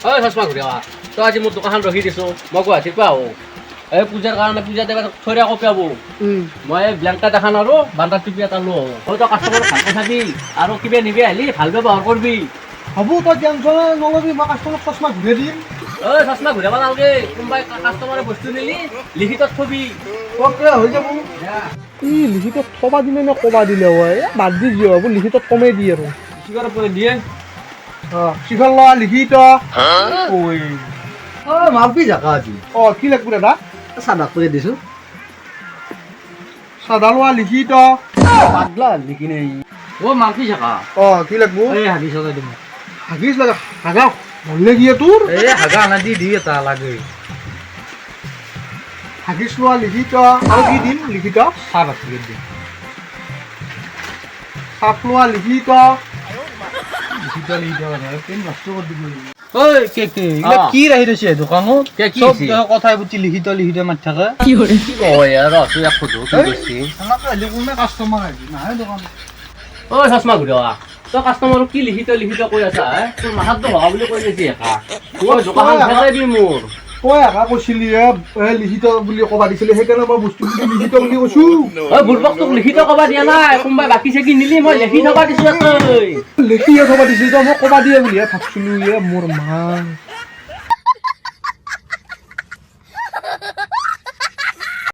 ঐ চশমা ঘূৰিয়া তই আজি মোৰ দোকানখন ৰখি দিছোঁ মই গুৱাহাটীৰ পৰা আহোঁ এই পূজাৰ কাৰণে পূজা দেৱা থৈ কপি আবো মই ব্লেংকেট এখন আৰু বান্দাৰ টুপি এটা লৈ আহোঁ তই কাষ্টমাৰক ভালকৈ চাবি আৰু কিবা নিবি আহিলি ভাল ব্যৱহাৰ কৰিবি হ'ব তই টেনশ্যন নলবি মই কাষ্টমাৰক চশমা ঘূৰাই দিম ঐ চশমা ঘূৰাব নালাগে কোনোবাই কাষ্টমাৰে বস্তু নিলি লিখিতত থবি ওকে হৈ যাব ই লিখিতত থবা দিলে নে কবা দিলে হয় বাদ দি দিয় হ'ব লিখিতত কমেই দিয়ে আৰু কিবাৰ পৰা দিয়ে শিখৰ লোৱা লিখিত ঐ মালপি জাকা আজি কি লাগব দাদা চাদাক কৰি দিছোঁ চাদা লোৱা লিখিত পাগলা লিখি নাই মালপি জাকা কি লাগব এই হাগি চলাই দিম হাগিছ লাগা হাগা মৰিলে কি তোৰ এই হাগা আনা দি এটা লাগে হাগিছ লোৱা লিখিত আৰু কি দিম লিখিত চাহ বাকি দিম চাপ লোৱা লিখিত কি ৰাহি দিছে দোকানত কি কথাই বুটি লিখিত মাতি থাকে কাষ্টমাৰ আহি নাহে দোকানত ঐ চশমা ঘূৰাৱা তই কাষ্টমাৰক কি লিখিত কৈ আছা তোৰ মাথাতো হোৱা বুলি কৈ দিছি দোকানখন ফেৰাই দি মোৰ তই একা কৈছিলি লিখিত বুলি কবা দিছিলি সেইকাৰণে মই বস্তু লিখিত বুলি কৈছো বুলবক তোক লিখিত কবা দিয়া নাই কোনোবাই বাকী চাকি নিলি মই লিখি থবা দিছো লিখিয়ে থবা দিছিলি তই মই কবা দিয়ে বুলিহে ভাবছিলো মোৰ মা